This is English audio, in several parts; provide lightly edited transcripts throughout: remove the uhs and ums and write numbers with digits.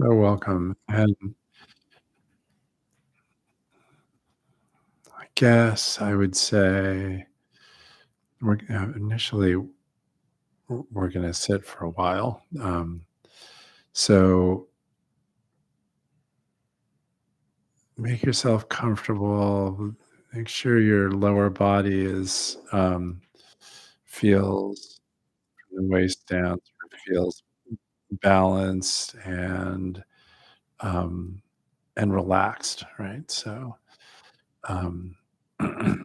So welcome. And I guess I would say initially we're going to sit for a while. So make yourself comfortable. Make sure your lower body is feels from the waist down sort of feels balanced um, and relaxed, right? So um, if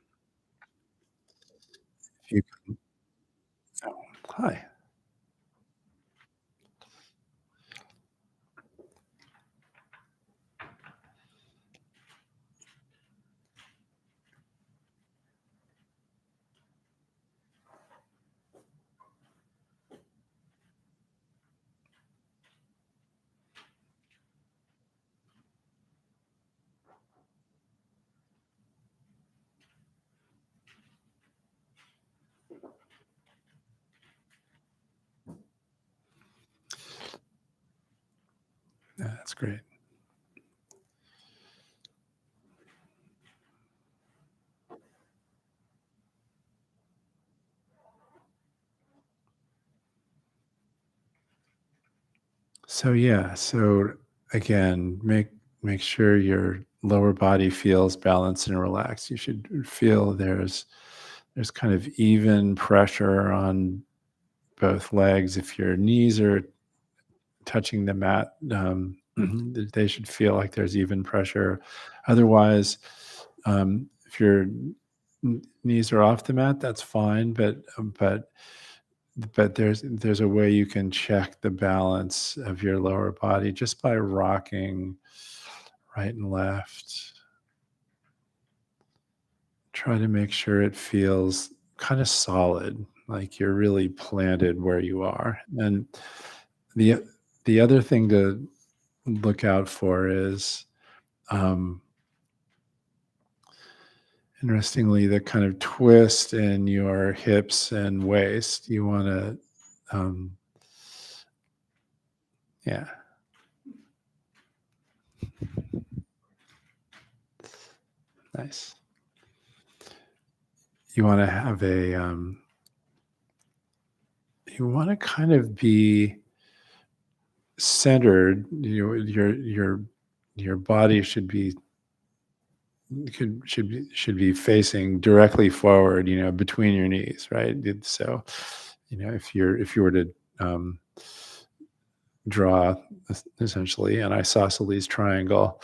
you oh, hi. Yeah, that's great. So yeah, so again, make sure your lower body feels balanced and relaxed. You should feel there's kind of even pressure on both legs. If your knees are touching the mat, they should feel like there's even pressure. Otherwise, if your knees are off the mat, that's fine. But there's a way you can check the balance of your lower body just by rocking right and left. Try to make sure it feels kind of solid, like you're really planted where you are. And the the other thing to look out for is um, interestingly the kind of twist in your hips and waist. You want to yeah, nice. You want to have a you want to kind of be centered. Your body should be facing directly forward, between your knees, right? So if you were to um, draw essentially an isosceles triangle,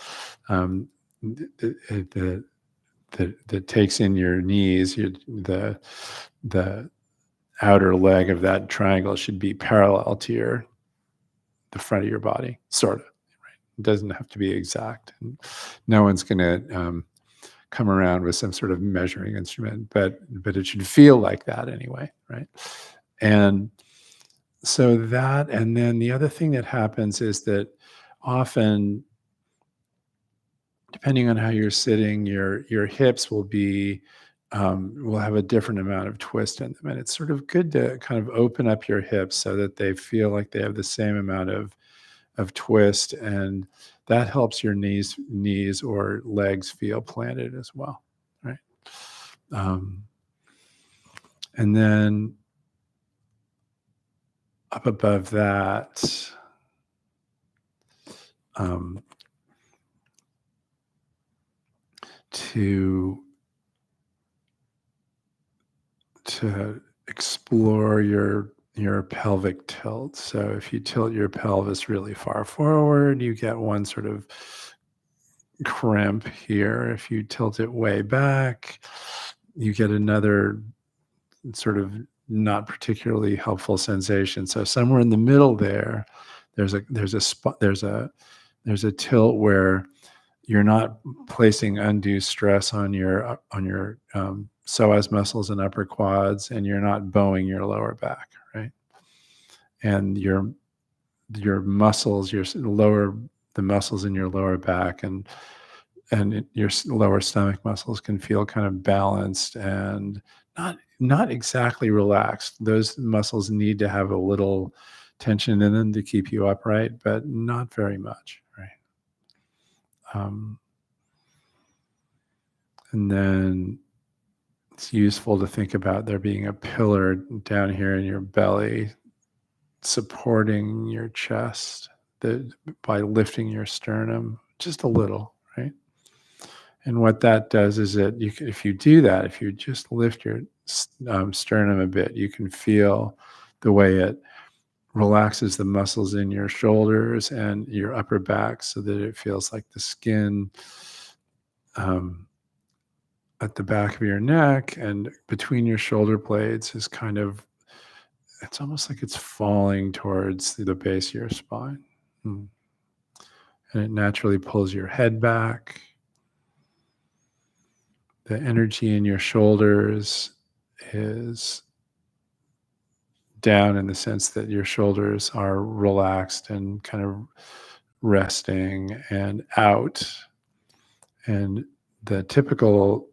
um, the, that takes in your knees, the outer leg of that triangle should be parallel to the front of your body, sort of. It doesn't have to be exact. And no one's going to come around with some sort of measuring instrument, but it should feel like that anyway, right? And so that, and then the other thing that happens is that often, depending on how you're sitting, your hips will have a different amount of twist in them, and it's sort of good to kind of open up your hips so that they feel like they have the same amount of twist, and that helps your knees or legs feel planted as well, right? Um, and then up above that, um, to to explore your pelvic tilt. So if you tilt your pelvis really far forward, you get one sort of crimp here. If you tilt it way back, you get another sort of not particularly helpful sensation. So somewhere in the middle there, there's a spot there's a tilt where you're not placing undue stress on your psoas muscles and upper quads, and you're not bowing your lower back, right? And your muscles, the muscles in your lower back and your lower stomach muscles can feel kind of balanced and not exactly relaxed. Those muscles need to have a little tension in them to keep you upright, but not very much, right? Um, and then it's useful to think about there being a pillar down here in your belly supporting your chest that by lifting your sternum just a little, right? And what that does is that you can, if you do that, if you just lift your sternum a bit, you can feel the way it relaxes the muscles in your shoulders and your upper back so that it feels like the skin um, at the back of your neck and between your shoulder blades is kind of, it's almost like it's falling towards the base of your spine. Mm. And it naturally pulls your head back. The energy in your shoulders is down in the sense that your shoulders are relaxed and kind of resting and out. And the typical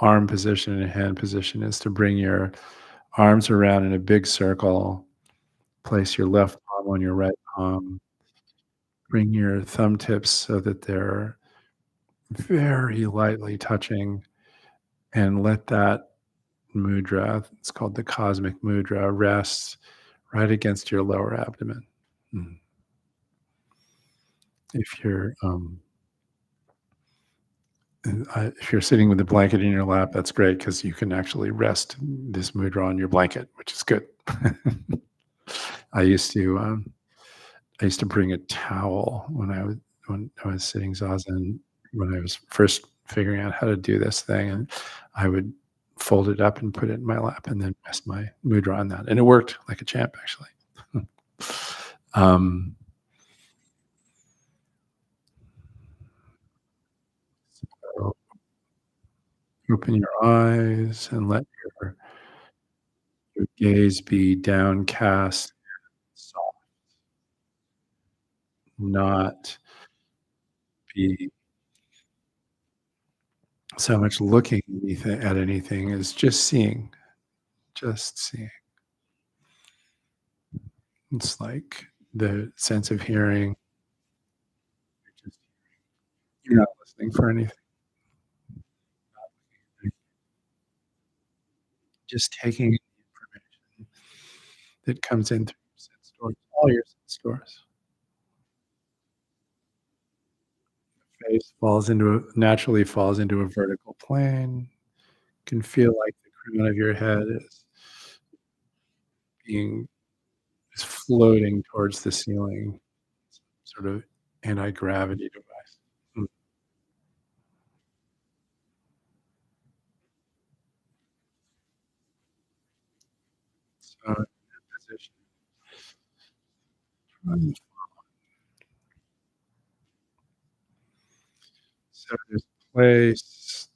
arm position and hand position is to bring your arms around in a big circle, place your left palm on your right palm, bring your thumb tips so that they're very lightly touching, and let that mudra, it's called the cosmic mudra, rest right against your lower abdomen. Mm. If you're if you're sitting with a blanket in your lap, that's great because you can actually rest this mudra on your blanket, which is good. I used to I used to bring a towel when I was sitting zazen when I was first figuring out how to do this thing, and I would fold it up and put it in my lap, and then rest my mudra on that, and it worked like a champ, actually. um, so open your eyes and let your gaze be downcast, soft, not be so much looking at anything as just seeing, just seeing. It's like the sense of hearing. You're just you're not listening for anything. Just taking the information that comes in through your sense doors, all your sense doors. Face naturally falls into a vertical plane. Can feel like the crown of your head being is floating towards the ceiling, sort of anti-gravity device. Mm. So in that position, try so there's a place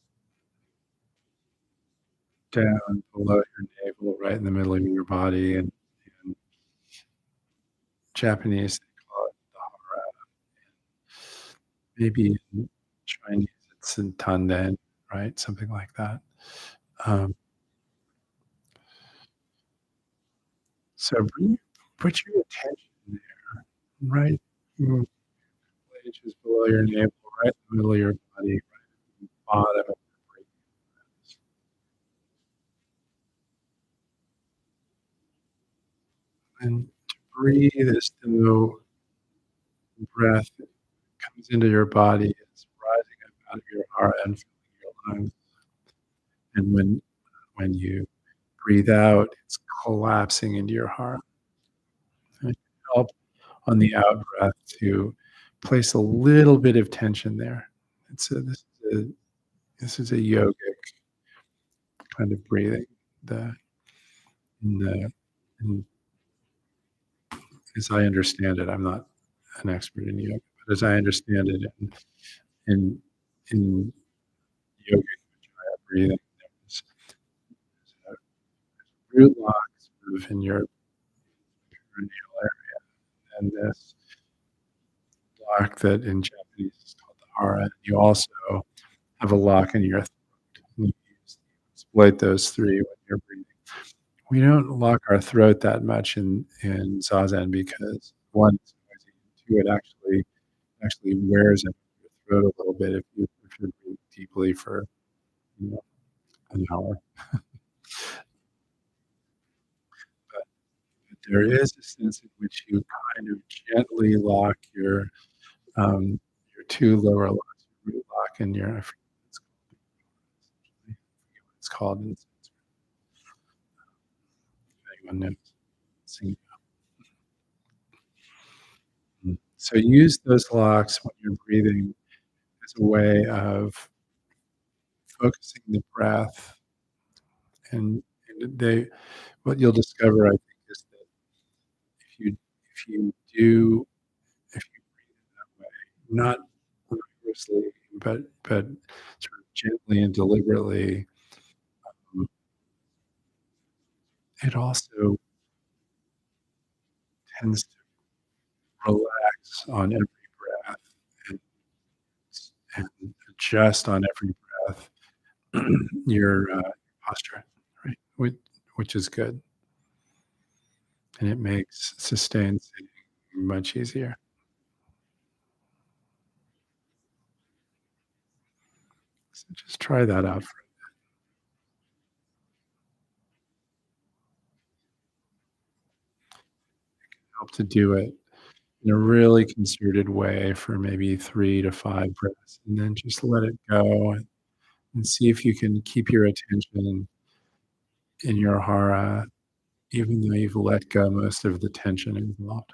down below your navel, right in the middle of your body, and in Japanese, they call it the hara. Maybe in Chinese, it's in tanden, right? Something like that. Um, so put your attention there, right, mm, inches below your navel, right in the middle of your body, right at the bottom of your brain. And to breathe as though breath comes into your body, it's rising up out of your heart and filling your lungs. And when you breathe out, it's collapsing into your heart. And it can help on the out breath to place a little bit of tension there. It's a this is a yogic kind of breathing. The in the in, as I understand it, I'm not an expert in yoga, but as I understand it in in yogic breathing, there's a root lock sort of in your perineal area, and this lock that in Japanese is called the hara. You also have a lock in your throat. You exploit those three when you're breathing. we don't lock our throat that much in Zazen because, 1, it's noisy, and 2, it actually wears at your throat a little bit if you're breathing deeply for, you know, an hour. But there is a sense in which you kind of gently lock your 2 lower locks, your root lock and your I forget what it's called in Sanskrit, if anyone knows. Sing So use those locks when you're breathing as a way of focusing the breath, and they what you'll discover, I think, is that if you if you do if you breathe in that way, not rigorously, but sort of gently and deliberately, um, it also tends to relax on every breath and and adjust on every breath your, posture, right? Which is good, and it makes sustained sitting much easier. So just try that out for help to do it in a really concerted way for maybe 3 to 5 breaths, and then just let it go and see if you can keep your attention in your hara even though you've let go most of the tension involved.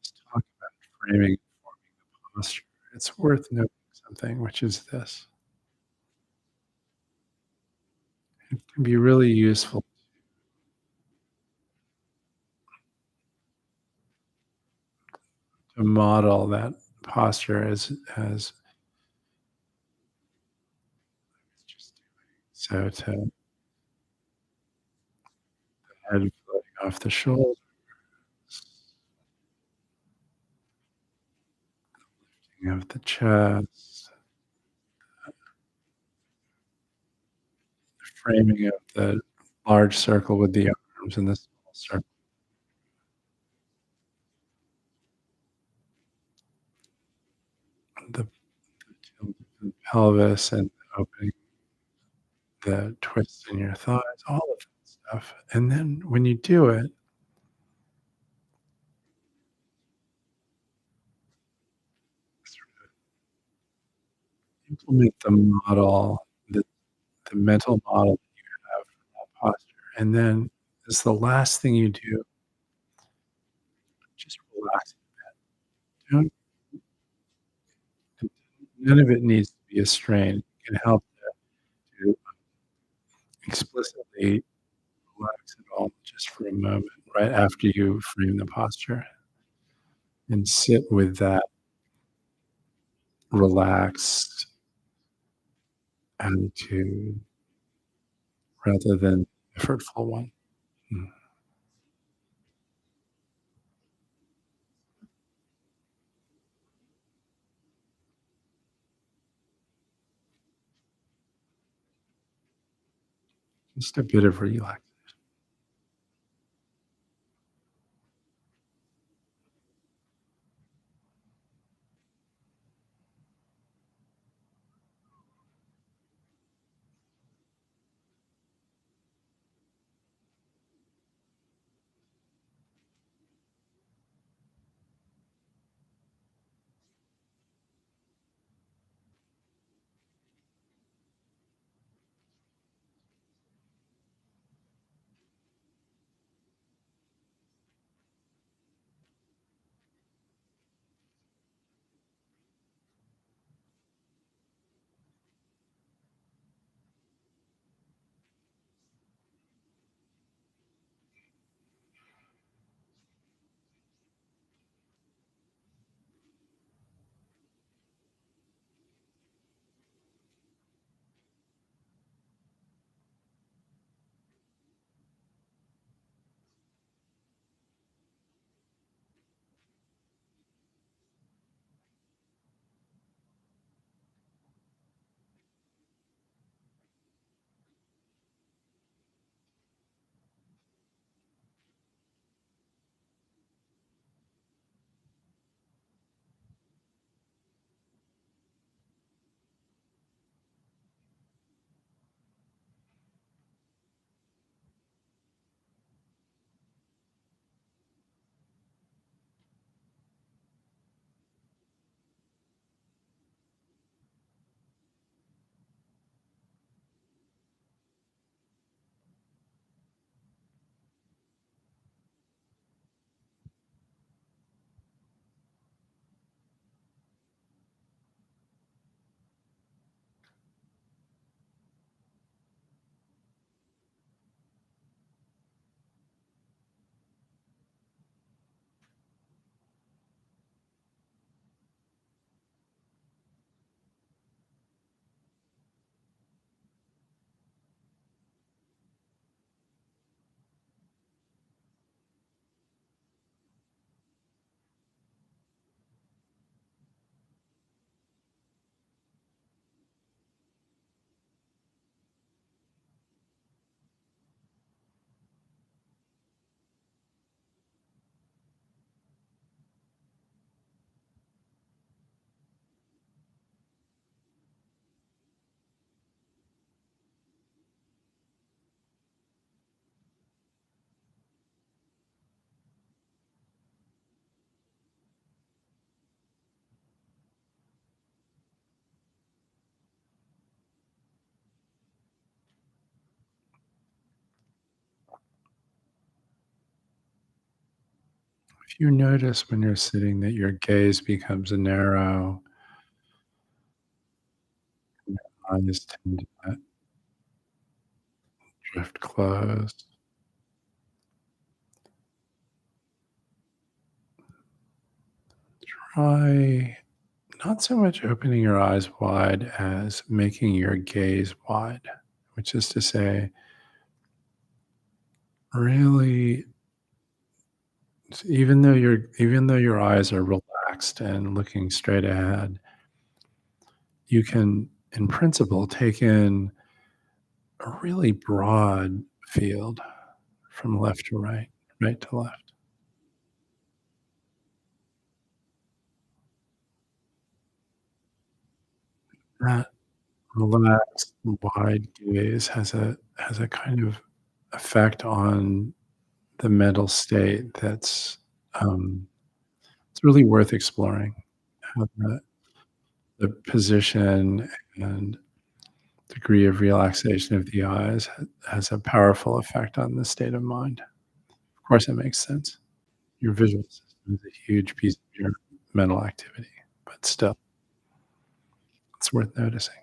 Let's talk about framing and forming the posture. It's worth noting something, which is this. It can be really useful to model that posture as so to head floating off the shoulders, of the chest, framing of the large circle with the arms and the small circle, the tilt of the pelvis and opening the twists in your thighs, all of that stuff. And then when you do it, sort of implement the mental model that you have for that posture. And then as the last thing you do, just relax. Don't none of it needs to be a strain. It can help to explicitly relax it all just for a moment right after you frame the posture and sit with that relaxed attitude rather than effortful one. Mm. Just a bit of relax. If you notice when you're sitting that your gaze becomes narrow, eyes tend to drift closed, try not so much opening your eyes wide as making your gaze wide, which is to say, really, even though your eyes are relaxed and looking straight ahead, you can, in principle, take in a really broad field from left to right, right to left. That relaxed, wide gaze has a kind of effect on the mental state that's, um, it's really worth exploring. How the position and degree of relaxation of the eyes has a powerful effect on the state of mind. Of course, it makes sense. Your visual system is a huge piece of your mental activity, but still, it's worth noticing.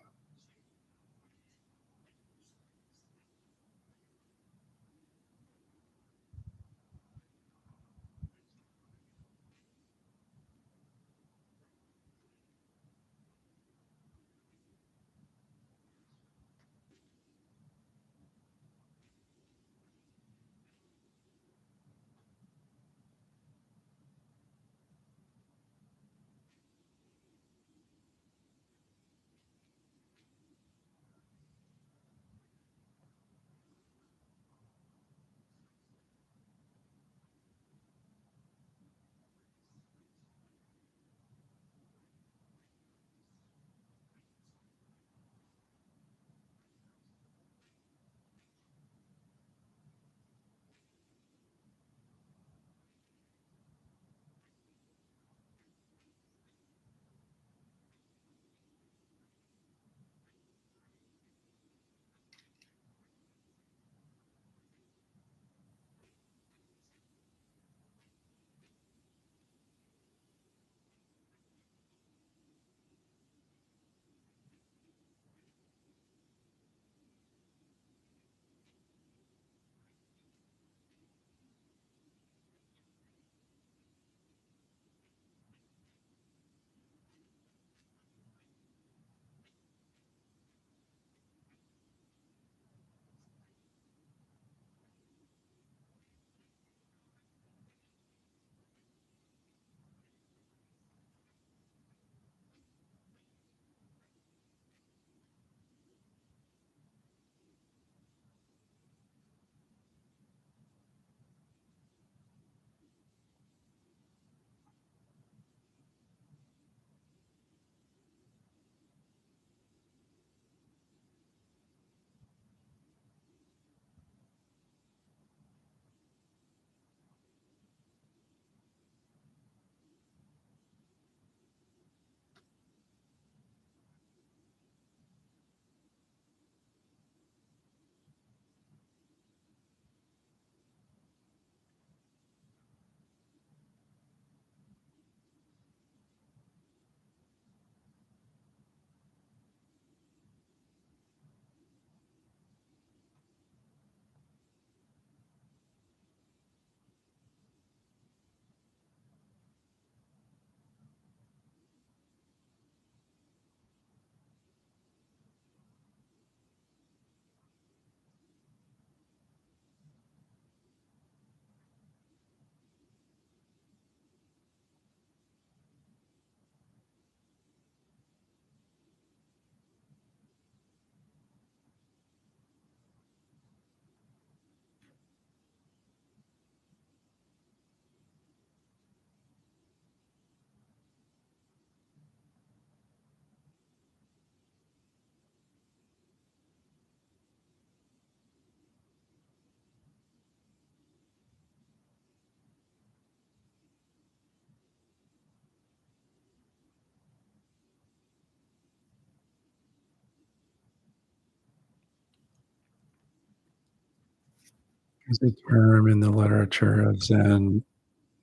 There's a term in the literature of Zen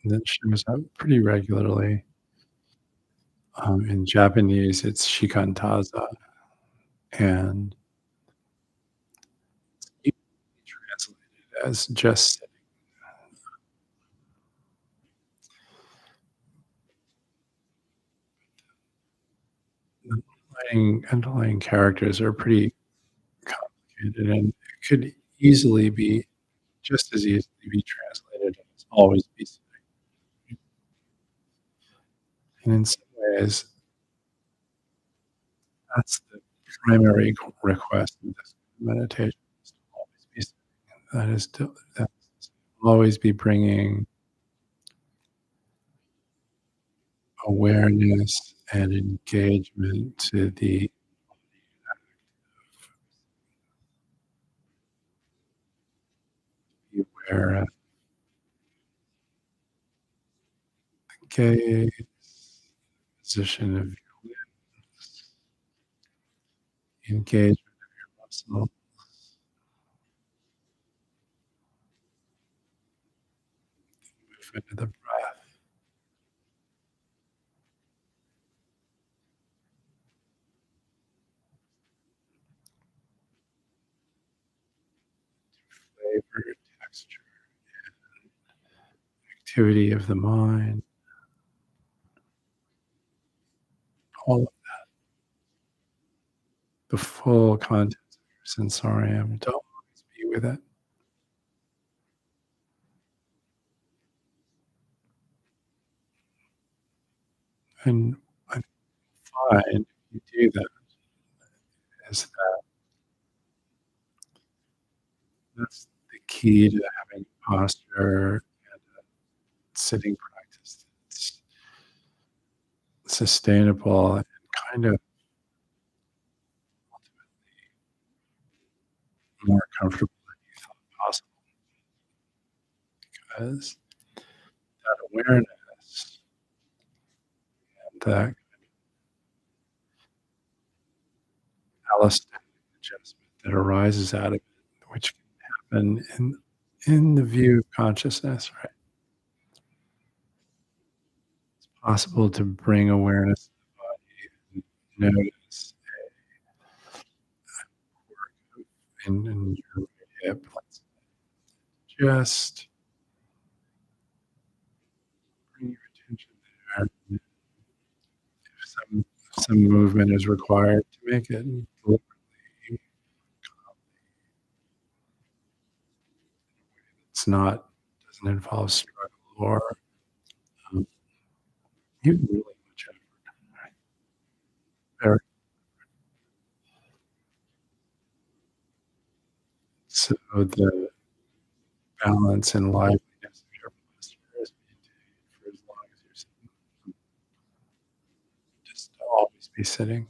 that shows up pretty regularly. In Japanese, it's shikantaza, and it can be translated as just sitting. Underlying characters are pretty complicated, and it could easily be just as easily be translated as always be sitting. And in some ways, that's the primary request of this meditation is to always be sitting. That is to always be bringing awareness and engagement to the aware of the gaze, position of your lips, engagement muscle, movement of the breath, flavor, texture, activity of the mind, all of the full contents of your sensorium to always be with it. And I find if you do that is that that's the key to having posture and a sitting practice that's sustainable and kind of more comfortable than you thought possible because that awareness and that allostatic adjustment that arises out of it, which can happen in the view of consciousness, right? It's possible to bring awareness to the body and notice in your hip, let's just bring your attention there. And if some movement is required to make it deliberately, it's not doesn't involve struggle or um, even really much effort. Right? Very so the balance and liveliness of your posture is maintained for as long as you're sitting. Just to always be sitting.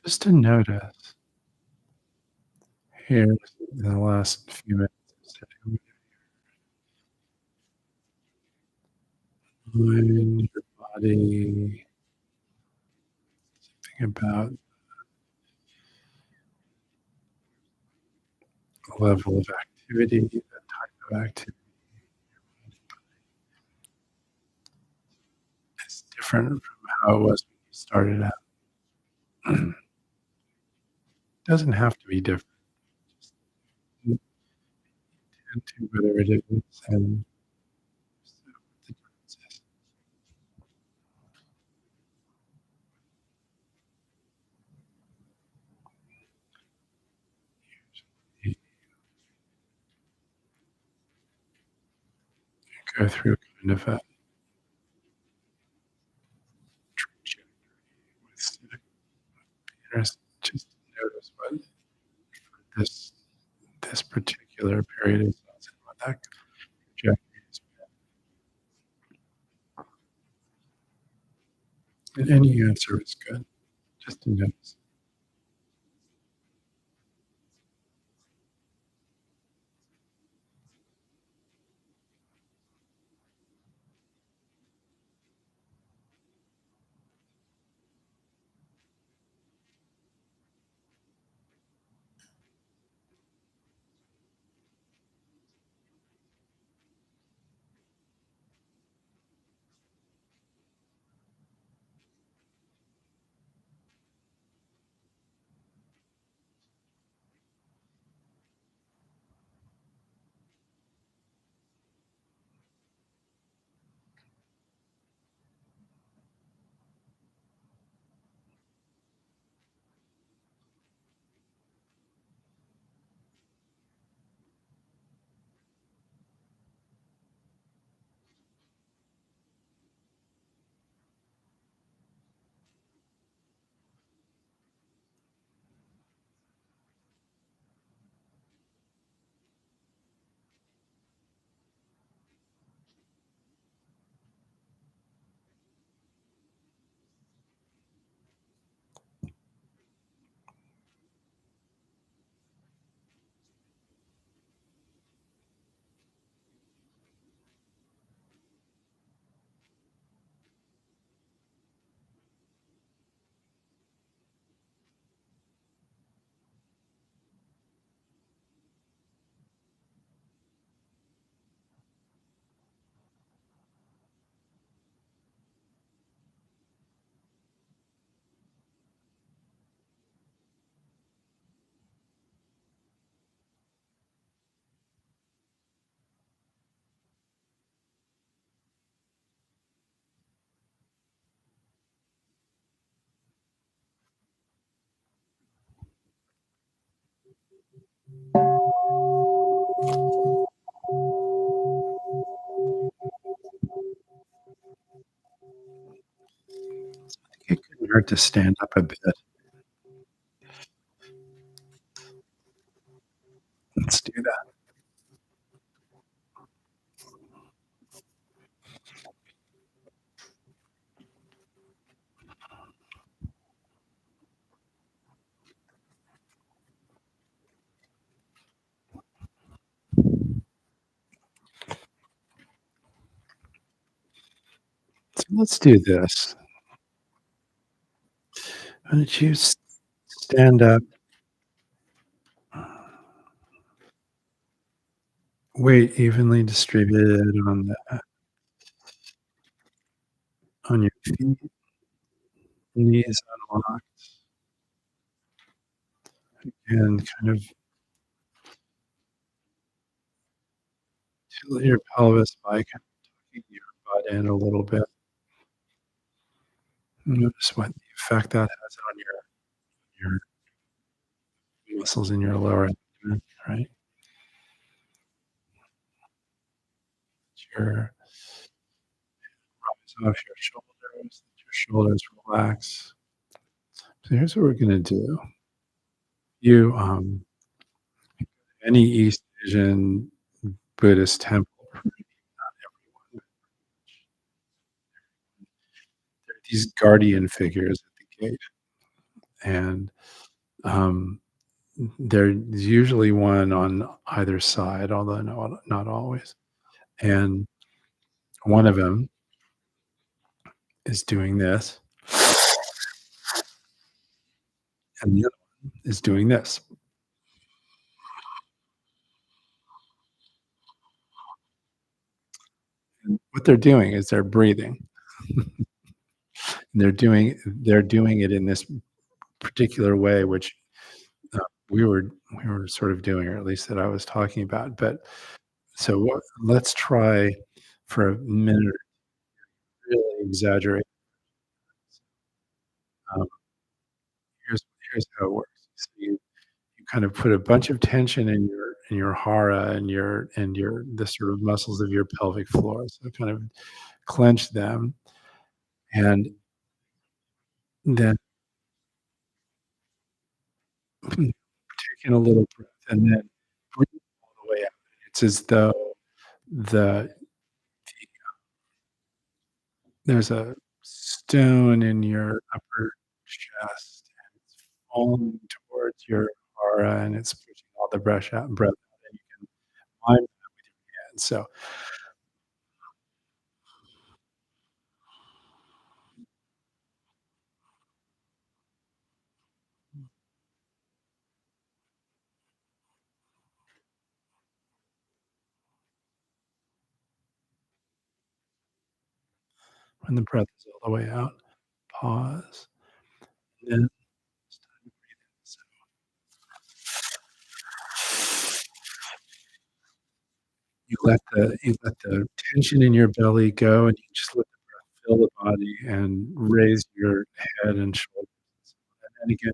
just to notice here in the last few minutes of sitting with your mind, your body, think about the level of activity, the type of activity is different from how it was when you started out. Doesn't have to be different, just into whether it is and so the differences. You go through kind of a trajectory with interest just to notice what this particular period is and what that trajectory has been. And any answer is good, just to notice. It couldn't hurt to stand up a bit. Let's do that. So let's do this. Why don't you stand up, weight evenly distributed on your feet, knees unlocked, and kind of tilt your pelvis by kind of tucking your butt in a little bit. Notice what the effect that has on your muscles in your lower abdomen, right? Your rise off your shoulders, let your shoulders relax. So here's what we're gonna do. You, any East Asian Buddhist temple, there are these guardian figures at the gate, and um, there's usually one on either side, although not always. And one of them is doing this, and the other is doing this. And what they're doing is they're breathing. They're doing it in this particular way, which uh, we were sort of doing, or at least that I was talking about. But so let's try for a minute, really exaggerate. Um, here's how it works. So you kind of put a bunch of tension in your hara and your the sort of muscles of your pelvic floor. So kind of clench them, and then take in a little breath, and then breathe all the way out. It's as though the there's a stone in your upper chest, and it's falling towards your aura, and it's pushing all the breath out, and you can mime that with your hands. So when the breath is all the way out, pause, and then it's time to breathe in. So you let the tension in your belly go, and you just let the breath fill the body and raise your head and shoulders. And then again,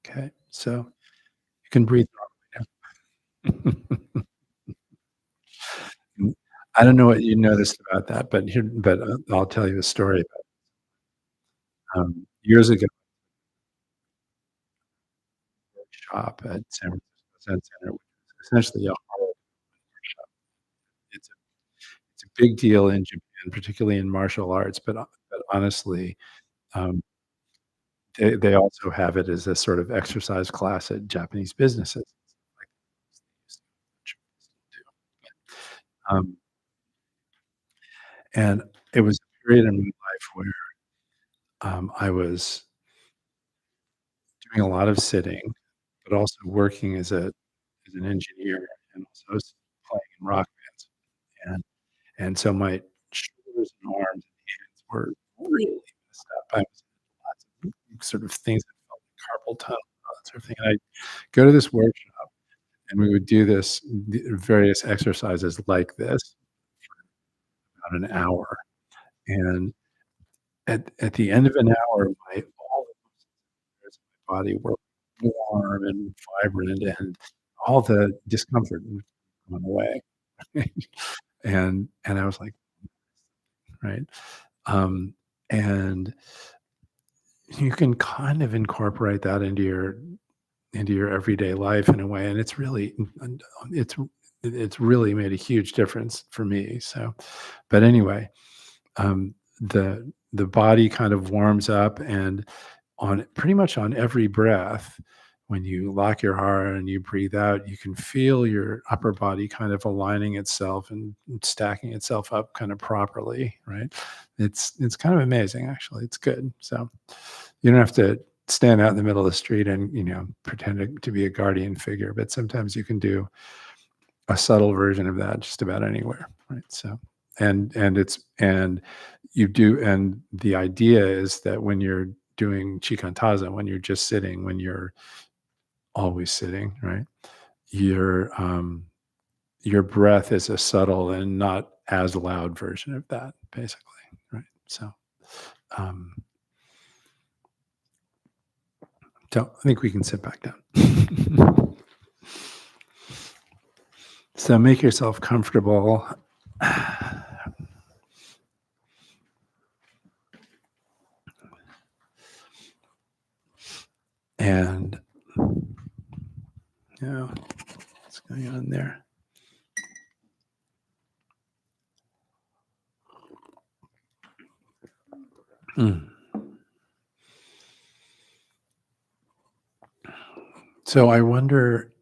okay, so you can breathe normally now. Mm, I don't know what you noticed about that, but I'll tell you a story about, years ago, workshop at San Francisco Zen Center, which is essentially a horror workshop. It's a it's a big deal in Japan, particularly in martial arts, but honestly, um, they also have it as a sort of exercise class at Japanese businesses, like um, and it was a period in my life where, I was doing a lot of sitting, but also working as an engineer and also playing in rock bands, and so my shoulders and arms and hands were really messed up. I was lots of sort of things that felt like carpal tunnel and all that sort of thing, and I'd go to this workshop, and we would do various exercises like this for about an hour, and at the end of an hour, my all the muscles in my body were warm and vibrant, and all the discomfort was gone away. And I was like, right? Um, and you can kind of incorporate that into your everyday life in a way, and it's it's really made a huge difference for me. So, but anyway, the body kind of warms up, and on pretty much on every breath, when you lock your heart and you breathe out, you can feel your upper body kind of aligning itself and stacking itself up kind of properly, right? It's kind of amazing, actually. It's good. So you don't have to stand out in the middle of the street and pretend to be a guardian figure, but sometimes you can do a subtle version of that just about anywhere, right? So, and you do, and the idea is that when you're doing Chikan Taza, when you're just sitting, when you're always sitting, right? Your breath is a subtle and not as loud version of that, basically, right? So, um, so I think we can sit back down. So make yourself comfortable. And, what's going on there? So I wonder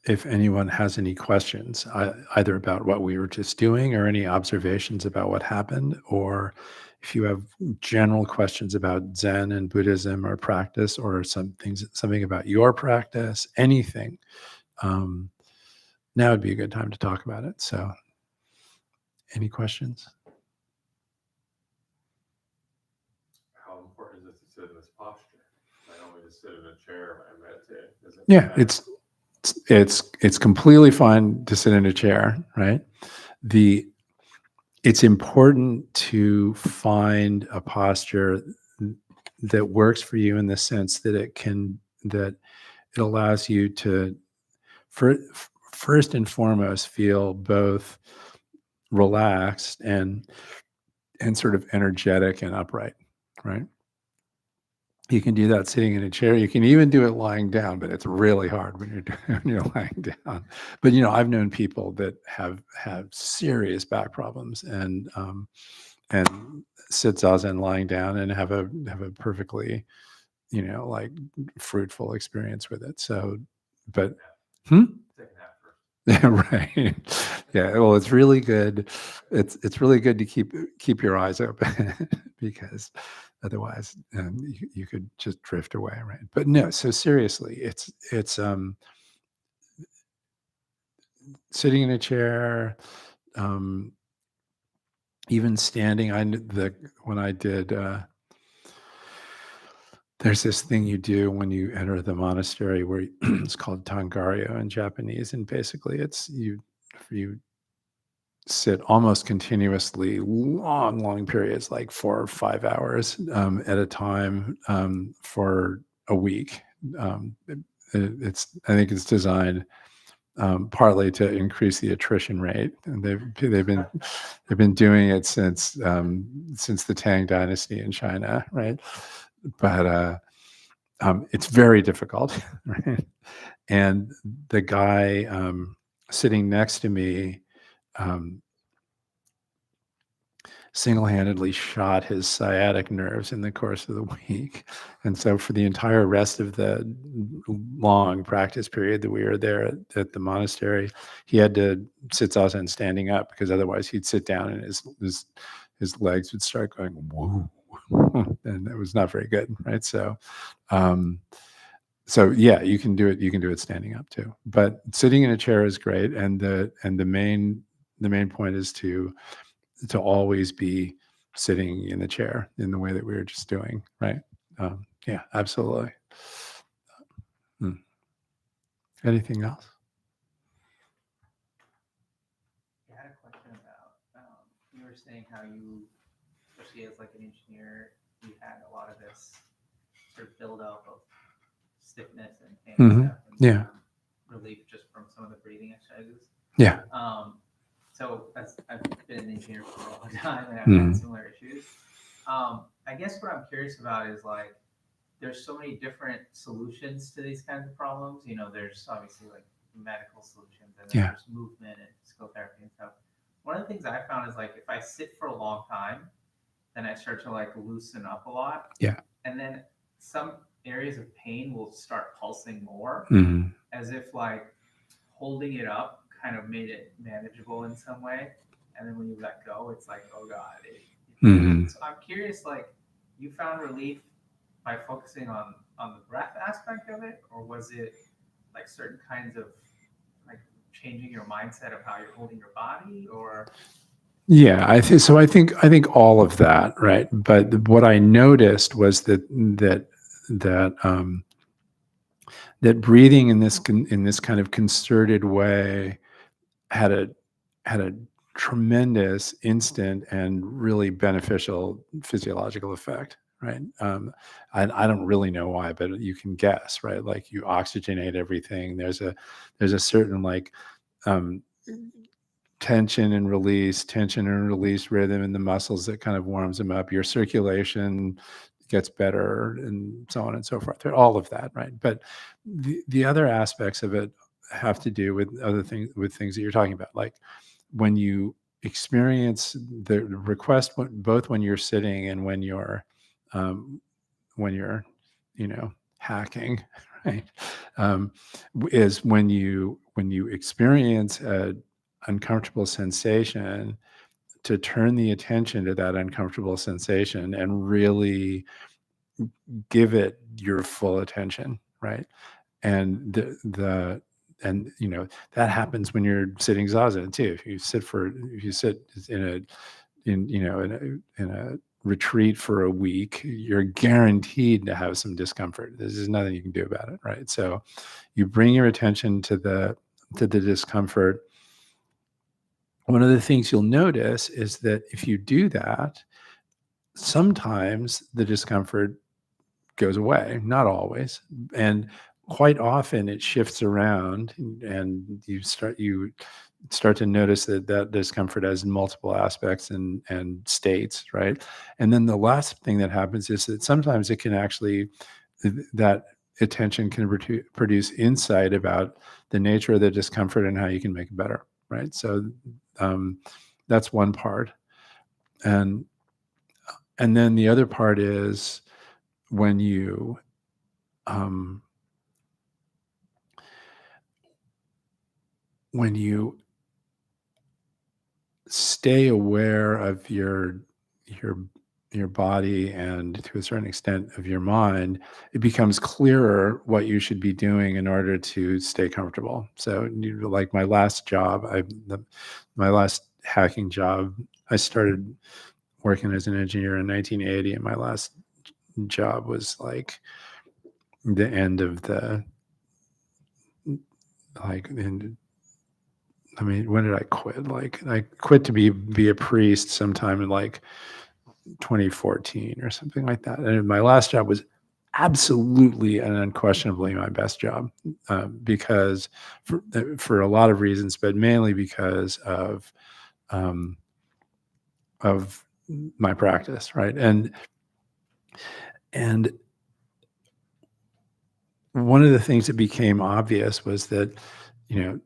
if anyone has any questions, either about what we were just doing or any observations about what happened, or if you have general questions about Zen and Buddhism or practice, or something about your practice, anything. Now would be a good time to talk about it. So, any questions? How important is it to sit in this posture? I normally just sit in a chair when I meditate. Yeah, it's completely fine to sit in a chair, right? It's important to find a posture that works for you in the sense that it allows you to first and foremost feel both relaxed and sort of energetic and upright, right? You can do that sitting in a chair. You can even do it lying down, but it's really hard when you're lying down. But I've known people that have serious back problems and sit zazen lying down and have a perfectly like fruitful experience with it. So, but yeah, right. Yeah. Well, it's really good. It's really good to keep your eyes open because otherwise you could just drift away, right? But no. So seriously, it's sitting in a chair, um, even standing. When I did. There's this thing you do when you enter the monastery where it's called tangaryo in Japanese, and basically it's you sit almost continuously, long periods, like 4 or 5 hours at a time for a week. I think it's designed partly to increase the attrition rate, and they've been doing it since the Tang Dynasty in China, right? But it's very difficult, right? And the guy sitting next to me single-handedly shot his sciatic nerves in the course of the week. And so for the entire rest of the long practice period that we were there at the monastery, he had to sit zazen standing up because otherwise he'd sit down and his legs would start going, whoa. And it was not very good, right? So yeah, you can do it. You can do it standing up too. But sitting in a chair is great, and the main point is to always be sitting in the chair in the way that we were just doing, right? Yeah, absolutely. Anything else? I had a question about you were saying how you, especially as like an engineer, you had a lot of this sort of buildup of stiffness and pain and stuff, and Yeah. relief just from some of the breathing exercises. Yeah. So I've been an engineer for a long time and I've had similar issues. I guess what I'm curious about is like, there's so many different solutions to these kinds of problems. There's obviously like medical solutions, and then there's movement and physical therapy and stuff. One of the things I found is like, if I sit for a long time, then I start to like loosen up a lot. Yeah. And then some areas of pain will start pulsing more, as if like holding it up kind of made it manageable in some way. And then when you let go, it's like, oh God. So I'm curious, like, you found relief by focusing on the breath aspect of it, or was it like certain kinds of changing your mindset of how you're holding your body, or Yeah, I think so. I think all of that, right? But what I noticed was that that breathing in this kind of concerted way had a tremendous instant and really beneficial physiological effect, right? I don't really know why, but you can guess, right? Like you oxygenate everything. There's a certain like um, tension and release rhythm in the muscles that kind of warms them up. Your circulation gets better, and so on and so forth. All of that, right? But the other aspects of it have to do with other things, with things that you're talking about, like when you experience the request, both when you're sitting and um, when you're, hacking, right? Is when you experience a uncomfortable sensation, to turn the attention to that uncomfortable sensation and really give it your full attention, right? And and that happens when you're sitting zazen too. If you sit in a retreat for a week, you're guaranteed to have some discomfort. There's nothing you can do about it, right? So you bring your attention to the discomfort. One of the things you'll notice is that if you do that, sometimes the discomfort goes away, not always. And quite often it shifts around, and you start to notice that discomfort has multiple aspects and states, right? And then the last thing that happens is that sometimes it can actually, that attention can produce insight about the nature of the discomfort and how you can make it better, right? So um, that's one part. And then the other part is when you um, when you stay aware of your your body, and to a certain extent of your mind, it becomes clearer what you should be doing in order to stay comfortable. So, like my last job, my last hacking job, I started working as an engineer in 1980, and my last job was like the end of the like in I mean, when did I quit? Like I quit to be a priest sometime in like 2014 or something like that. And my last job was absolutely and unquestionably my best job, because for a lot of reasons, but mainly because um, of my practice, right? And one of the things that became obvious was that, you know,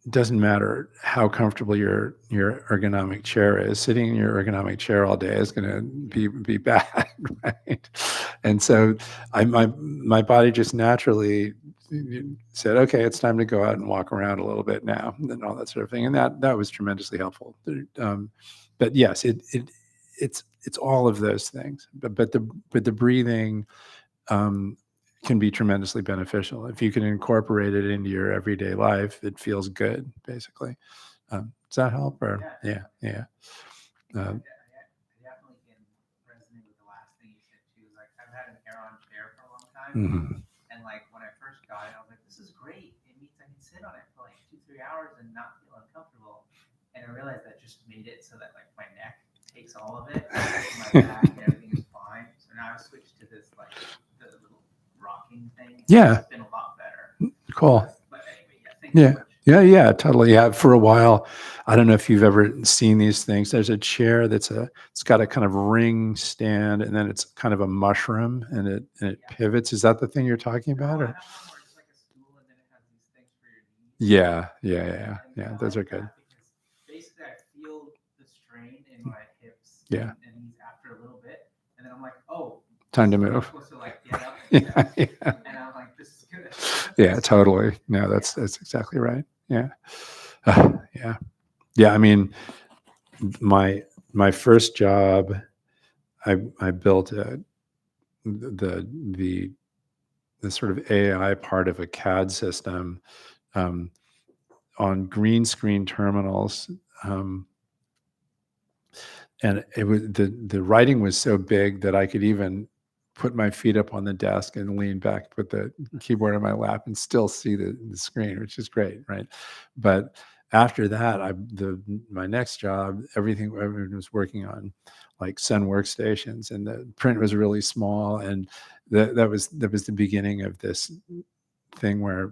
it doesn't matter how comfortable your ergonomic chair is. Sitting in your ergonomic chair all day is going to be bad, right? And so my body just naturally said, okay, it's time to go out and walk around a little bit now, and all that sort of thing. And that was tremendously helpful. But yes, it's all of those things. But the breathing can be tremendously beneficial. If you can incorporate it into your everyday life, it feels good, basically. Does that help? Or Yeah. yeah. I definitely can resonate with the last thing you said too. Like I've had an Aeron chair for a long time, Mhm. and like when I first got it, I was like, "This is great. It means I can sit on it for like 2-3 hours and not feel uncomfortable." And I realized that just made it so that like my neck takes all of it, and my back and everything is fine. So now I switched to this like the little rocking thing. Yeah. It's been a lot better. Cool. But anyway, yeah, thank you Yeah. so much. Yeah, totally. Yeah, for a while, I don't know if you've ever seen these things. There's a chair it's got a kind of ring stand, and then it's kind of a mushroom, and it Yeah. pivots. Is that the thing you're talking No, I about? have Or? one where it's like a stool and then it has these things for your knees. Yeah. And I Those are like good. that because basically I feel the strain in my hips Yeah. and knees after a little bit. And then I'm like, oh, Time to this is when I'm move. supposed to like get up and stretch. Yeah. And I'm like, this is good. Yeah, totally. No, that's exactly right. Yeah. Yeah. I mean, my first job, I built the the sort of AI part of a CAD system on green screen terminals. And it was the writing was so big that I could even put my feet up on the desk and lean back, put the keyboard on my lap, and still see the screen, which is great, right? But after that, my next job, everyone was working on like Sun workstations, and the print was really small, and that was the beginning of this thing where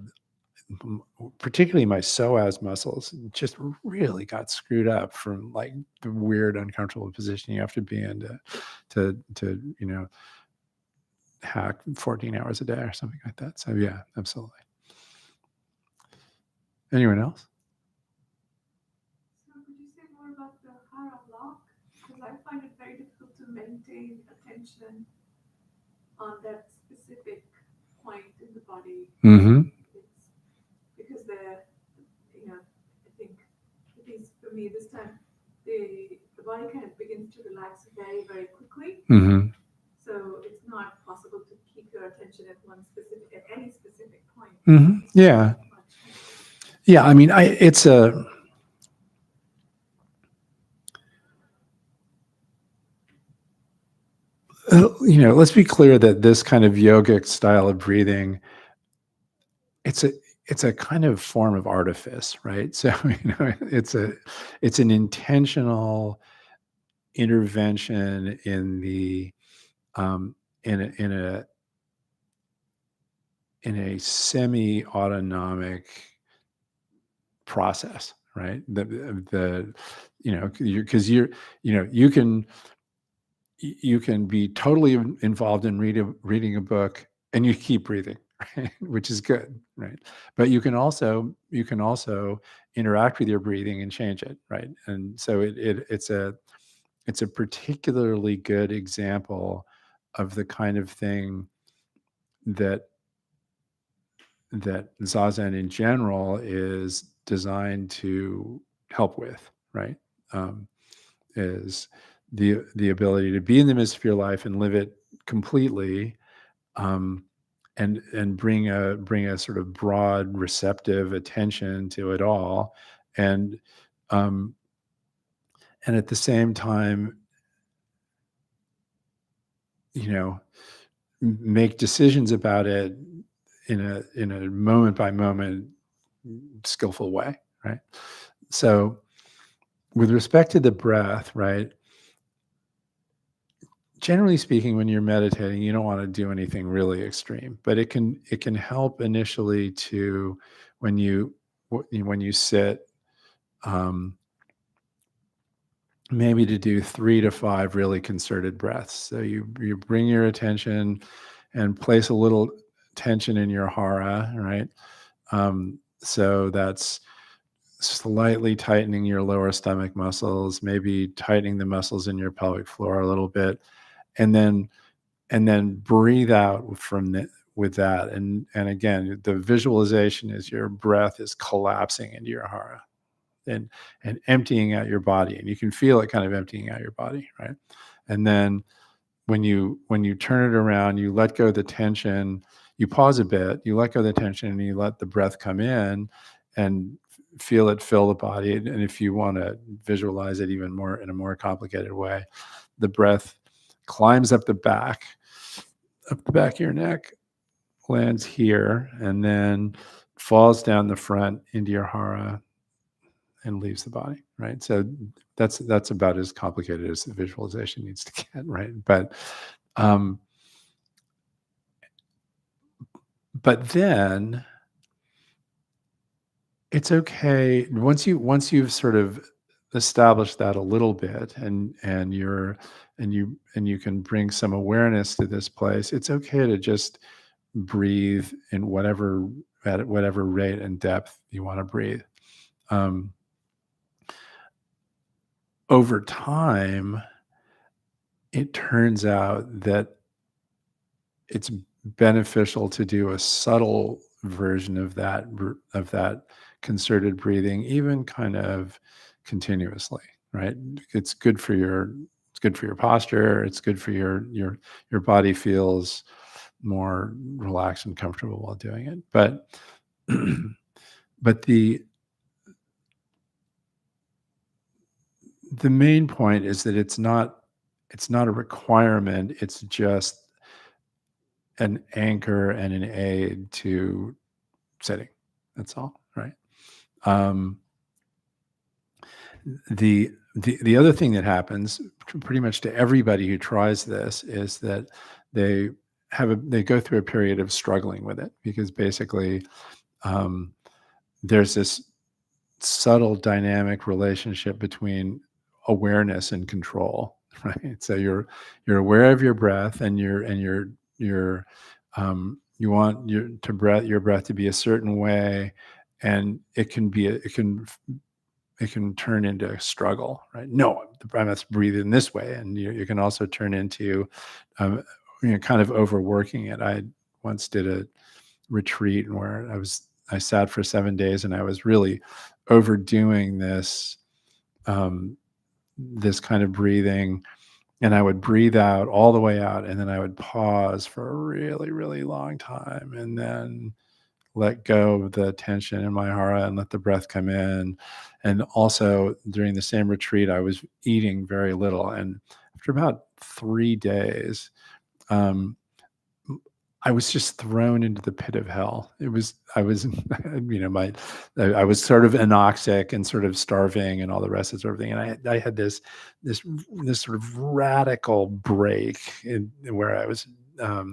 particularly my psoas muscles just really got screwed up from like the weird uncomfortable position you have to be in to hack 14 hours a day or something like that. So yeah, absolutely. Anyone else? So could you say more about the hara block? Because I find it very difficult to maintain attention on that specific point in the body. Mm-hmm. It's because I think, at least for me this time, the body kind of begins to relax very, very quickly. Mm-hmm. So it's not possible to keep your attention at any specific point. Mm-hmm. Yeah. Yeah. I mean, it's a, let's be clear that this kind of yogic style of breathing, it's a kind of form of artifice, right? So, it's an intentional intervention in the in a semi-autonomic process, right? Because you can be totally involved in reading a book and you keep breathing, right? Which is good, right? But you can also interact with your breathing and change it, right? And so it's a particularly good example of the kind of thing that Zazen in general is designed to help with, right? Is the ability to be in the midst of your life and live it completely, and bring a sort of broad receptive attention to it all, and at the same time, make decisions about it in a moment by moment skillful way, right? So with respect to the breath, right, generally speaking, when you're meditating, you don't want to do anything really extreme, but it can help initially to when you sit, maybe to do 3 to 5 really concerted breaths. So you bring your attention and place a little tension in your hara, right? So that's slightly tightening your lower stomach muscles, maybe tightening the muscles in your pelvic floor a little bit, and then breathe out with that. And again, the visualization is your breath is collapsing into your hara and emptying out your body, and you can feel it kind of emptying out your body, right? And then when you turn it around, you let go of the tension, you pause a bit, you let go of the tension, and you let the breath come in and feel it fill the body. And if you want to visualize it even more in a more complicated way, the breath climbs up the back of your neck, lands here, and then falls down the front into your hara and leaves the body, right? So that's about as complicated as the visualization needs to get, right? But then it's okay once you've sort of established that a little bit, and you can bring some awareness to this place. It's okay to just breathe at whatever rate and depth you want to breathe. Over time, it turns out that it's beneficial to do a subtle version of that concerted breathing, even kind of continuously, right? It's good for your posture. It's good for your body feels more relaxed and comfortable while doing it. But but the main point is that it's not a requirement. It's just an anchor and an aid to sitting. That's all, right? The other thing that happens pretty much to everybody who tries this is that they go through a period of struggling with it, because basically there's this subtle dynamic relationship between awareness and control, right? So you're aware of your breath, and you want your breath to be a certain way, and it can turn into a struggle, right? No, I must breathe in this way, and you can also turn into kind of overworking it. I once did a retreat where I sat for 7 days, and I was really overdoing this this kind of breathing, and I would breathe out all the way out, and then I would pause for a really, really long time, and then let go of the tension in my hara and let the breath come in. And also during the same retreat, I was eating very little, and after about 3 days, I was just thrown into the pit of hell. I was, I was sort of anoxic and sort of starving and all the rest of sort of thing. And I had this sort of radical break where I was, I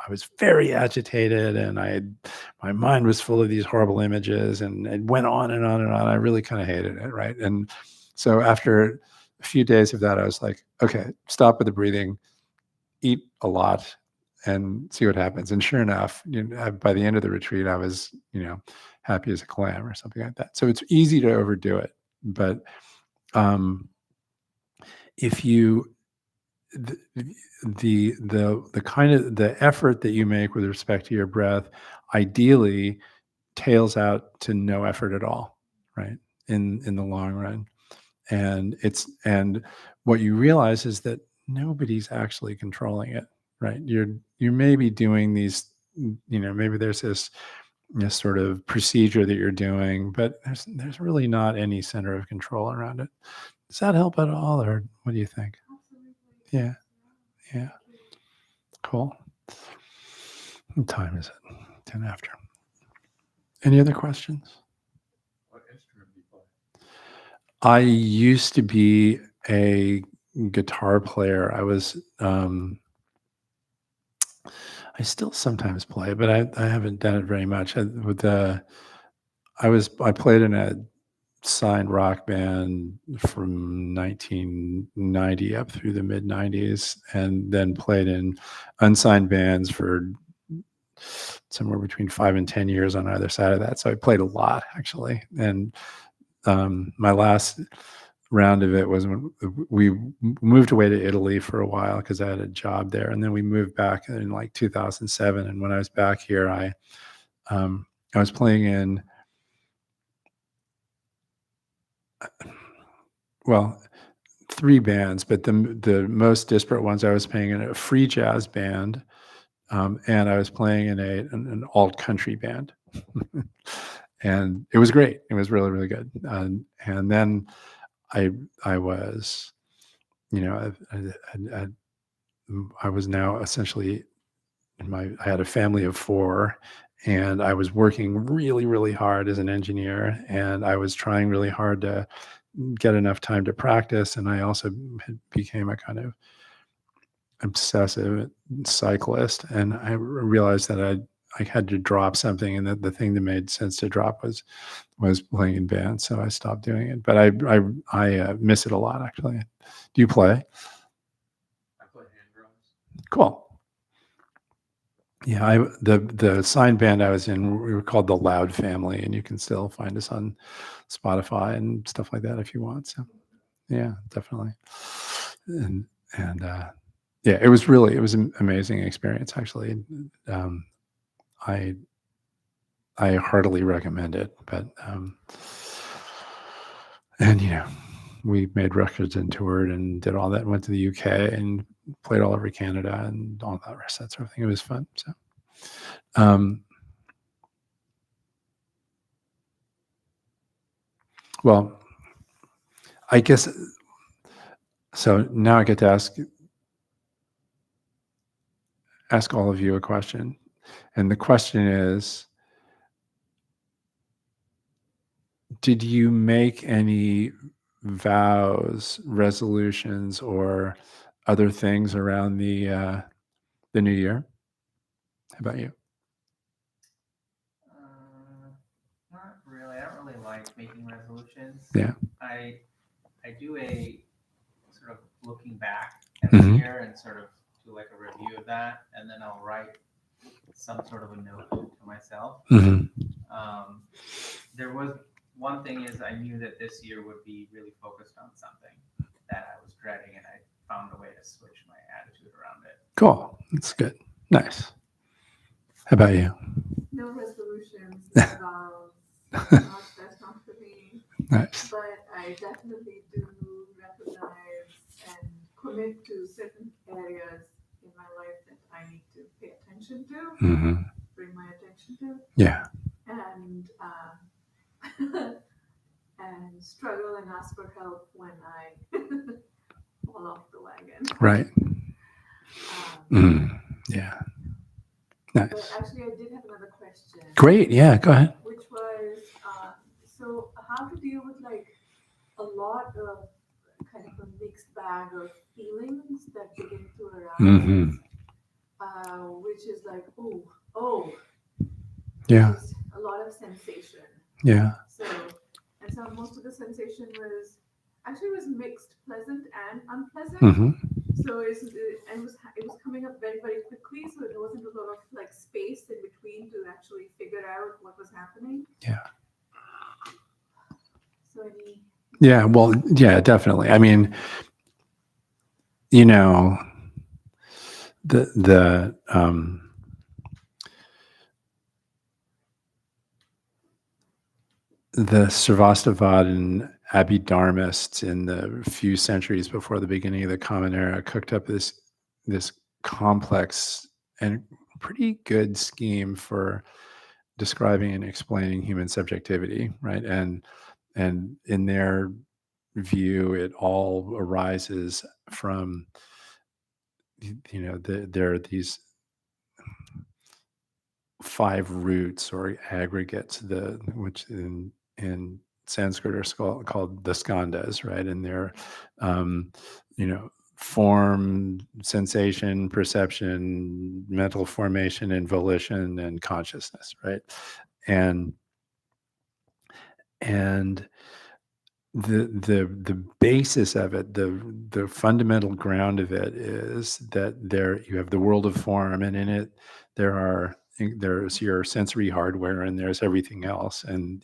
was very agitated, and my mind was full of these horrible images, and it went on and on and on. I really kind of hated it, right? And so after a few days of that, I was like, okay, stop with the breathing, eat a lot, and see what happens. And sure enough, by the end of the retreat, I was, happy as a clam or something like that. So it's easy to overdo it, but if you the kind of the effort that you make with respect to your breath ideally tails out to no effort at all, right? In the long run. And what you realize is that nobody's actually controlling it, right? You may be doing these, maybe there's this sort of procedure that you're doing, but there's really not any center of control around it. Does that help at all, or what do you think? Absolutely. Yeah. Cool. What time is it? 10 after. Any other questions? What instrument do you play? I used to be a guitar player. I still sometimes play, but I haven't done it very much. I played in a signed rock band from 1990 up through the mid 90s, and then played in unsigned bands for somewhere between 5 and 10 years on either side of that. So I played a lot, actually. And my last round of it was when we moved away to Italy for a while because I had a job there, and then we moved back in like 2007. And when I was back here, I was playing in well 3 bands, but the most disparate ones, I was playing in a free jazz band, and I was playing in an alt country band. And it was great. It was really, really good. And then I was, I was now essentially I had a family of 4, and I was working really, really hard as an engineer, and I was trying really hard to get enough time to practice. And I also became a kind of obsessive cyclist, and I realized that I had to drop something, and that the thing that made sense to drop was playing in bands. So I stopped doing it, but I miss it a lot, actually. Do you play? I play hand drums. Cool. Yeah, the signed band I was in, we were called the Loud Family, and you can still find us on Spotify and stuff like that if you want. So yeah, definitely. And yeah, it was an amazing experience, actually. I heartily recommend it. But and we made records and toured and did all that. Went to the UK and played all over Canada and all that rest, that sort of thing. It was fun. So, Well, I guess so. Now I get to ask all of you a question, and the question is: did you make any vows, resolutions, or other things around the new year? How about you? Not really. I don't really like making resolutions. Yeah. I do a sort of looking back at the Mhm. year and sort of do like a review of that, and then I'll write some sort of a note to myself. Mhm. There was one thing is I knew that this year would be really focused on something that I was dreading, and I found a way to switch my attitude around it. Cool. That's good. Nice. How about you? No resolutions, no vows. That's not for me. Nice. But I definitely do recognize and commit to certain areas in my life that I need to pay attention to, Mm-hmm. bring my attention to, Yeah. and and struggle and ask for help when I fall off the wagon. Right. Yeah. But Nice. actually, I did have another question. Great. Yeah. Go ahead. Which was, so how to deal with like a lot of kind of a mixed bag of feelings that begin to arise, which is like, oh, Yeah. just a lot of sensation. Yeah. So most of the sensation was mixed, pleasant and unpleasant. Mm-hmm. So it was coming up very, very quickly. So there wasn't a lot of like space in between to actually figure out what was happening. Yeah. So Yeah. Well, yeah, definitely. I mean, you know, the Sarvastivadin Abhidharmists in the few centuries before the beginning of the Common Era cooked up this complex and pretty good scheme for describing and explaining human subjectivity, right? And in their view, it all arises from there are these 5 roots or aggregates, which in Sanskrit are called the skandhas, right? And they're form, sensation, perception, mental formation, and volition, and consciousness, right? And the basis of it, the fundamental ground of it is that there you have the world of form, and in it there's your sensory hardware, and there's everything else, and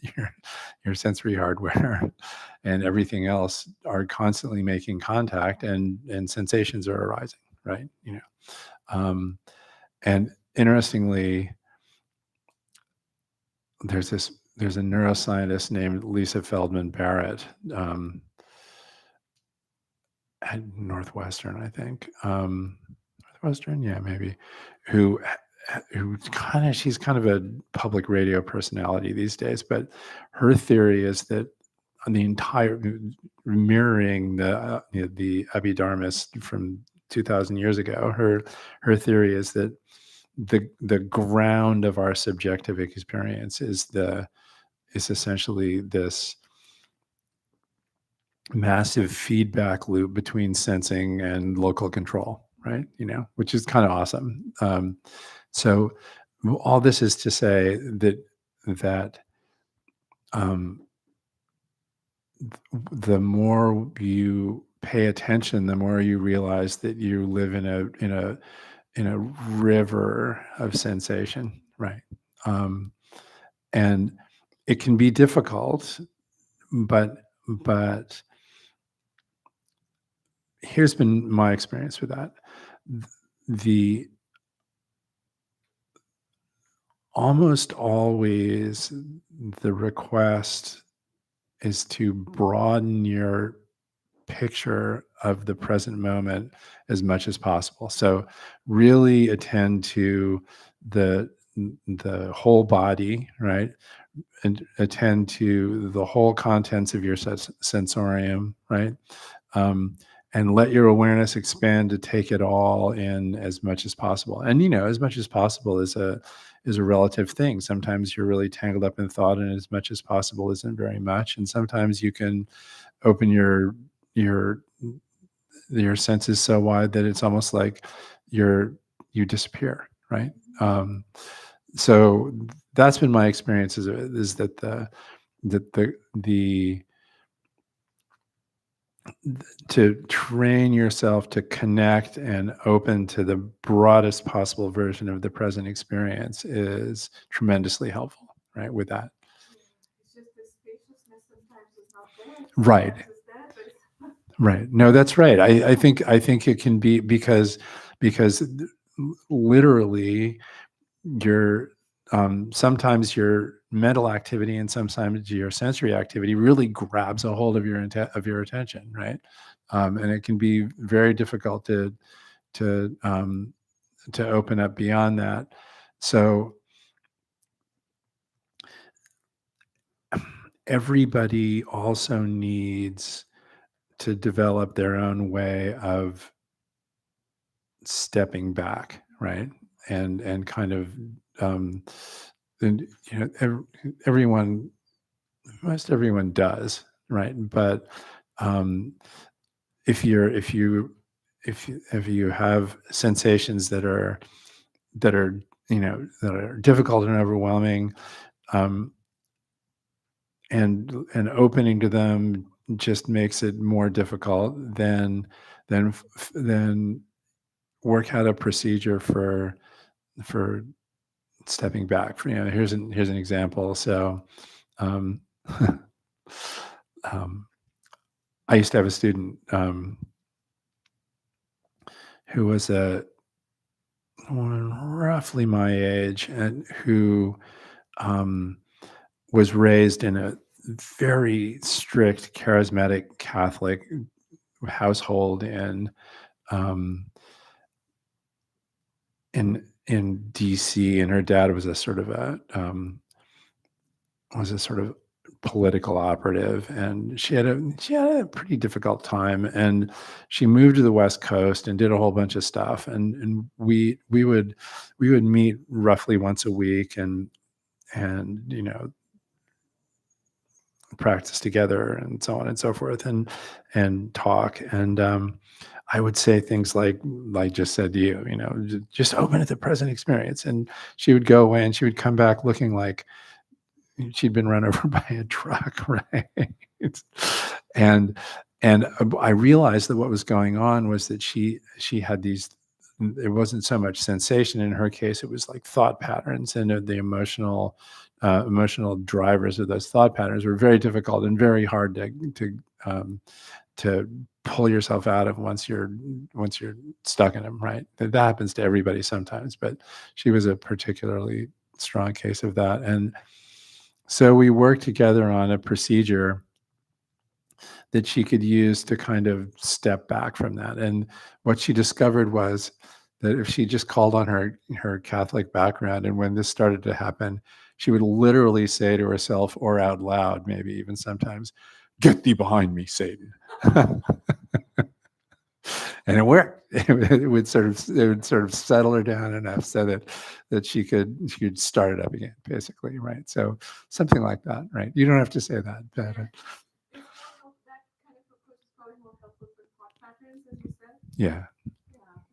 your sensory hardware and everything else are constantly making contact, and sensations are arising, right? And interestingly, there's a neuroscientist named Lisa Feldman Barrett at Northwestern, I think. Northwestern, yeah, maybe. Who she's kind of a public radio personality these days, but her theory is that on the entire mirroring the Abhidharmists from 2,000 years ago, her theory is that the ground of our subjective experience is essentially this massive feedback loop between sensing and local control, right? Which is kind of awesome. So all this is to say that the more you pay attention, the more you realize that you live in a river of sensation, right? And it can be difficult, but here's been my experience with that. The almost always the request is to broaden your picture of the present moment as much as possible. So really attend to the whole body, right? and attend to the whole contents of your sensorium, right? And let your awareness expand to take it all in as much as possible. And as much as possible is a relative thing. Sometimes you're really tangled up in thought, and as much as possible isn't very much. And sometimes you can open your senses so wide that it's almost like you disappear, right? So that's been my experience is that the to train yourself to connect and open to the broadest possible version of the present experience is tremendously helpful, right? With that. It's just the spaciousness sometimes is not there. Right. Sometimes it's there, but it's Right. No, that's right. I think it can be because literally your sometimes your mental activity and sometimes your sensory activity really grabs a hold of your attention, right? And it can be very difficult to open up beyond that. So everybody also needs to develop their own way of stepping back, right? And kind of and everyone, most everyone does, right? But if you have sensations that are that are difficult and overwhelming, and opening to them just makes it more difficult, then work out a procedure for stepping back. Here's an example. So um, I used to have a student who was roughly my age, and who was raised in a very strict charismatic Catholic household um, in DC, and her dad was a sort of political operative, and she had a pretty difficult time, and she moved to the West Coast and did a whole bunch of stuff, and we would meet roughly once a week, and practice together and so on and so forth, and talk, and I would say things like I just said to you, just open to the present experience, and she would go away and she would come back looking like she'd been run over by a truck, right? and I realized that what was going on was that she had these. It wasn't so much sensation in her case; it was like thought patterns, and the emotional drivers of those thought patterns were very difficult and very hard to pull yourself out of once you're stuck in them, right? That happens to everybody sometimes, but she was a particularly strong case of that, and so we worked together on a procedure that she could use to kind of step back from that. And what she discovered was that if she just called on her Catholic background, and when this started to happen, she would literally say to herself, or out loud, maybe even sometimes, "Get thee behind me, Satan." And it worked. It would sort of settle her down enough so that she could start it up again, basically, right? So something like that, right? You don't have to say that, but it's more that kind of approach is probably more helpful for thought patterns, as you said. yeah,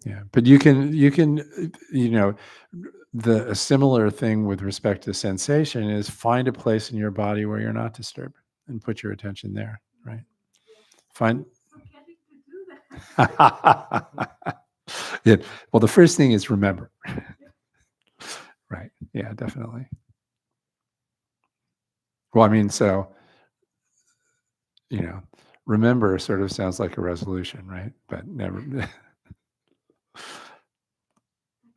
Yeah. yeah. But you can a similar thing with respect to sensation is find a place in your body where you're not disturbed and put your attention there, right? Yeah. Find. Forgetting to do that. Yeah. Well, the first thing is remember. Right. Yeah, definitely. Well, I mean, so, remember sort of sounds like a resolution, right? But never. That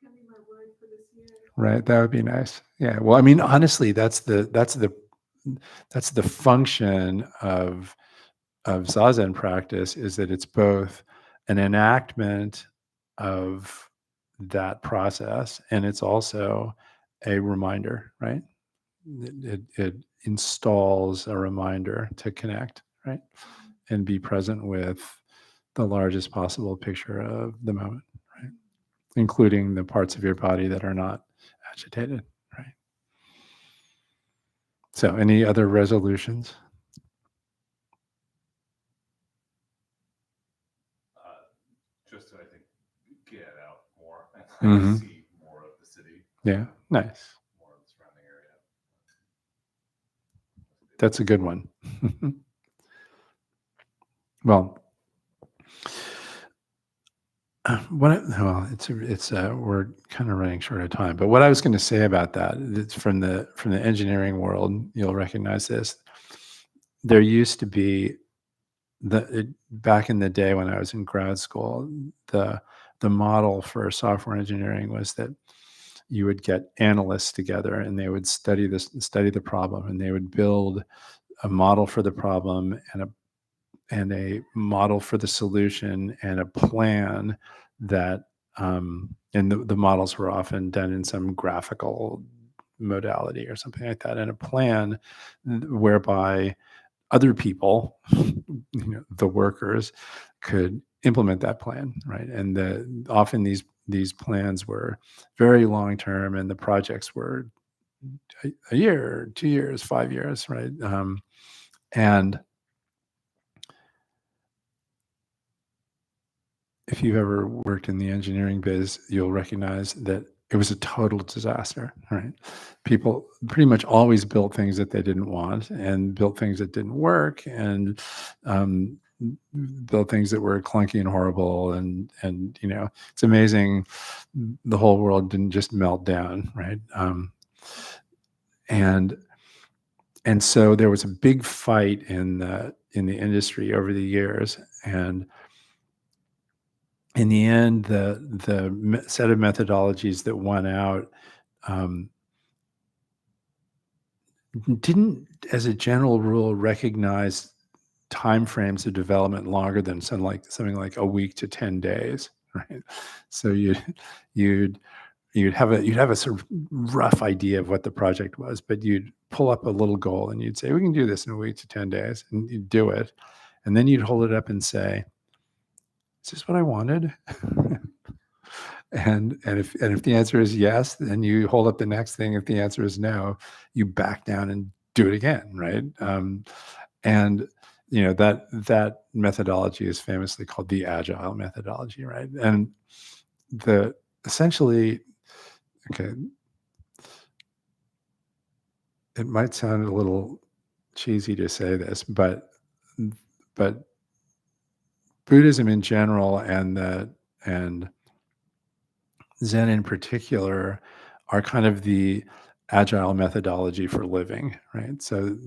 can be my word for this year. Right. That would be nice. Yeah. Well, I mean, honestly, that's the function of Zazen practice, is that it's both an enactment of that process, and it's also a reminder, right? it installs a reminder to connect, right, and be present with the largest possible picture of the moment, right, including the parts of your body that are not agitated, right. So, any other resolutions? Just to, I think, get out more and Mhm. see more of the city, Yeah, nice. more of the surrounding area. That's a good one. Well, we're kind of running short of time. But what I was going to say about that, it's from the engineering world, you'll recognize this. There used to be back in the day when I was in grad school, the model for software engineering was that you would get analysts together and they would study the problem, and they would build a model for the problem and a model for the solution and a plan that and the models were often done in some graphical modality or something like that, and a plan whereby other people, the workers, could implement that plan, right? And often these plans were very long term, and the projects were a year, 2 years, 5 years, right? And if you've ever worked in the engineering biz, you'll recognize that it was a total disaster, right? People pretty much always built things that they didn't want, and built things that didn't work, and um, built things that were clunky and horrible. And it's amazing the whole world didn't just melt down, right? And so there was a big fight in the industry over the years, and in the end, the set of methodologies that won out um, didn't, as a general rule, recognize timeframes of development longer than something like a week to 10 days, right? So you'd have a sort of rough idea of what the project was, but you'd pull up a little goal and you'd say, we can do this in a week to 10 days, and you'd do it, and then you'd hold it up and say, is this what I wanted? And if the answer is yes, then you hold up the next thing. If the answer is no, you back down and do it again, right? And that methodology is famously called the agile methodology, right? And essentially, okay, it might sound a little cheesy to say this, but Buddhism in general and Zen in particular are kind of the agile methodology for living, right? So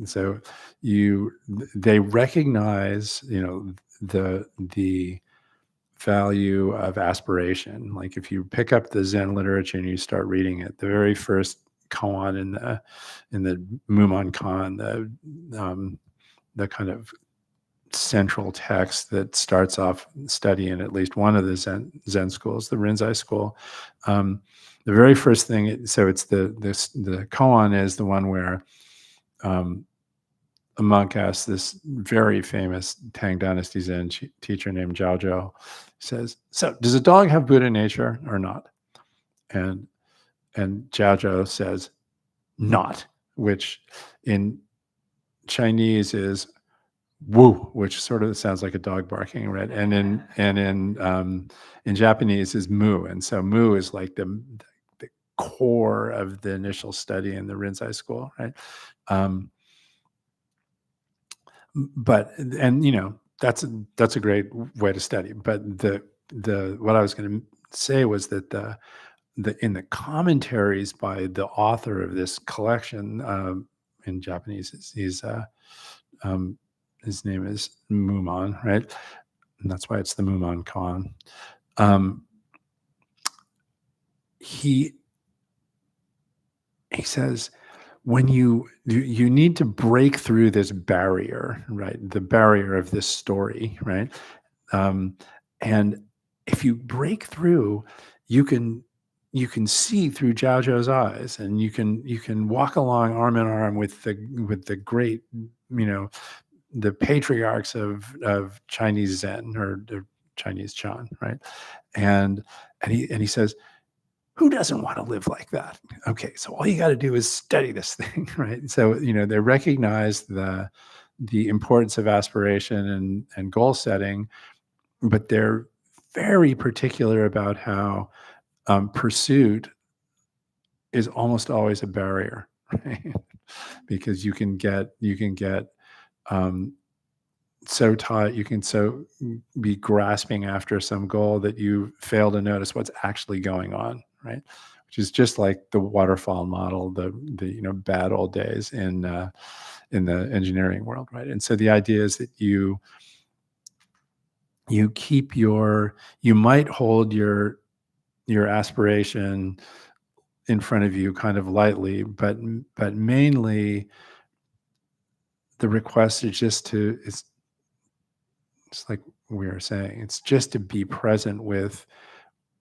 they recognize, the value of aspiration. Like if you pick up the Zen literature and you start reading it, the very first koan in the Mumon Kan, the kind of central text that starts off study in at least one of the Zen schools, the Rinzai school. The very first thing, so it's the koan is the one where a monk asks this very famous Tang Dynasty Zen teacher named Zhao Zhou, says, "So, does a dog have Buddha nature or not?" And Zhao Zhou says, "Not," which in Chinese is "woo," which sort of sounds like a dog barking, right? And in Japanese is "mu," and so "mu" is like the core of the initial study in the Rinzai school, right? But that's a great way to study. But the what I was going to say was that in the commentaries by the author of this collection, in Japanese, um, his name is Mumon, right? And that's why it's the Mumon Kan. He says, when you need to break through this barrier, right? The barrier of this story, right? And if you break through, you can you can see through Zhaozhou's eyes, and you can walk along arm in arm with the great, the patriarchs of Chinese Zen, or the Chinese Chan, right? And he says, who doesn't want to live like that? Okay, so all you got to do is study this thing, right? So they recognize the importance of aspiration and goal setting, but they're very particular about how pursuit is almost always a barrier, right? Because you can get um, so taught, you can so be grasping after some goal that you fail to notice what's actually going on, right? Which is just like the waterfall model, the bad old days in the engineering world, right? And so the idea is that you keep you might hold your aspiration in front of you kind of lightly, but mainly the request is just it's like we were saying, it's just to be present with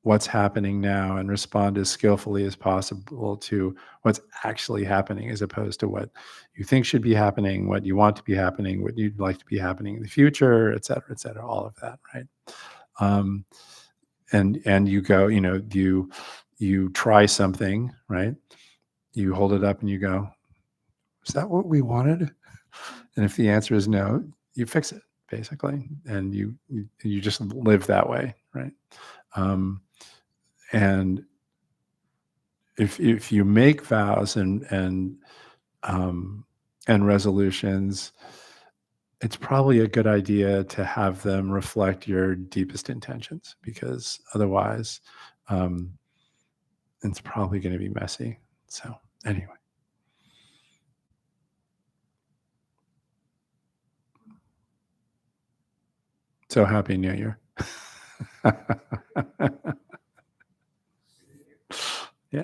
what's happening now and respond as skillfully as possible to what's actually happening, as opposed to what you think should be happening, what you want to be happening, what you'd like to be happening in the future, et cetera, all of that, right? And you go, you try something, right? You hold it up and you go, is that what we wanted? And if the answer is no, you fix it, basically, and you just live that way, right? And if you make vows and resolutions, it's probably a good idea to have them reflect your deepest intentions, because otherwise, it's probably going to be messy. So anyway. So happy New Year. Yeah.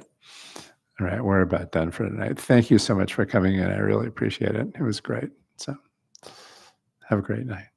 All right. We're about done for tonight. Thank you so much for coming in. I really appreciate it. It was great. So have a great night.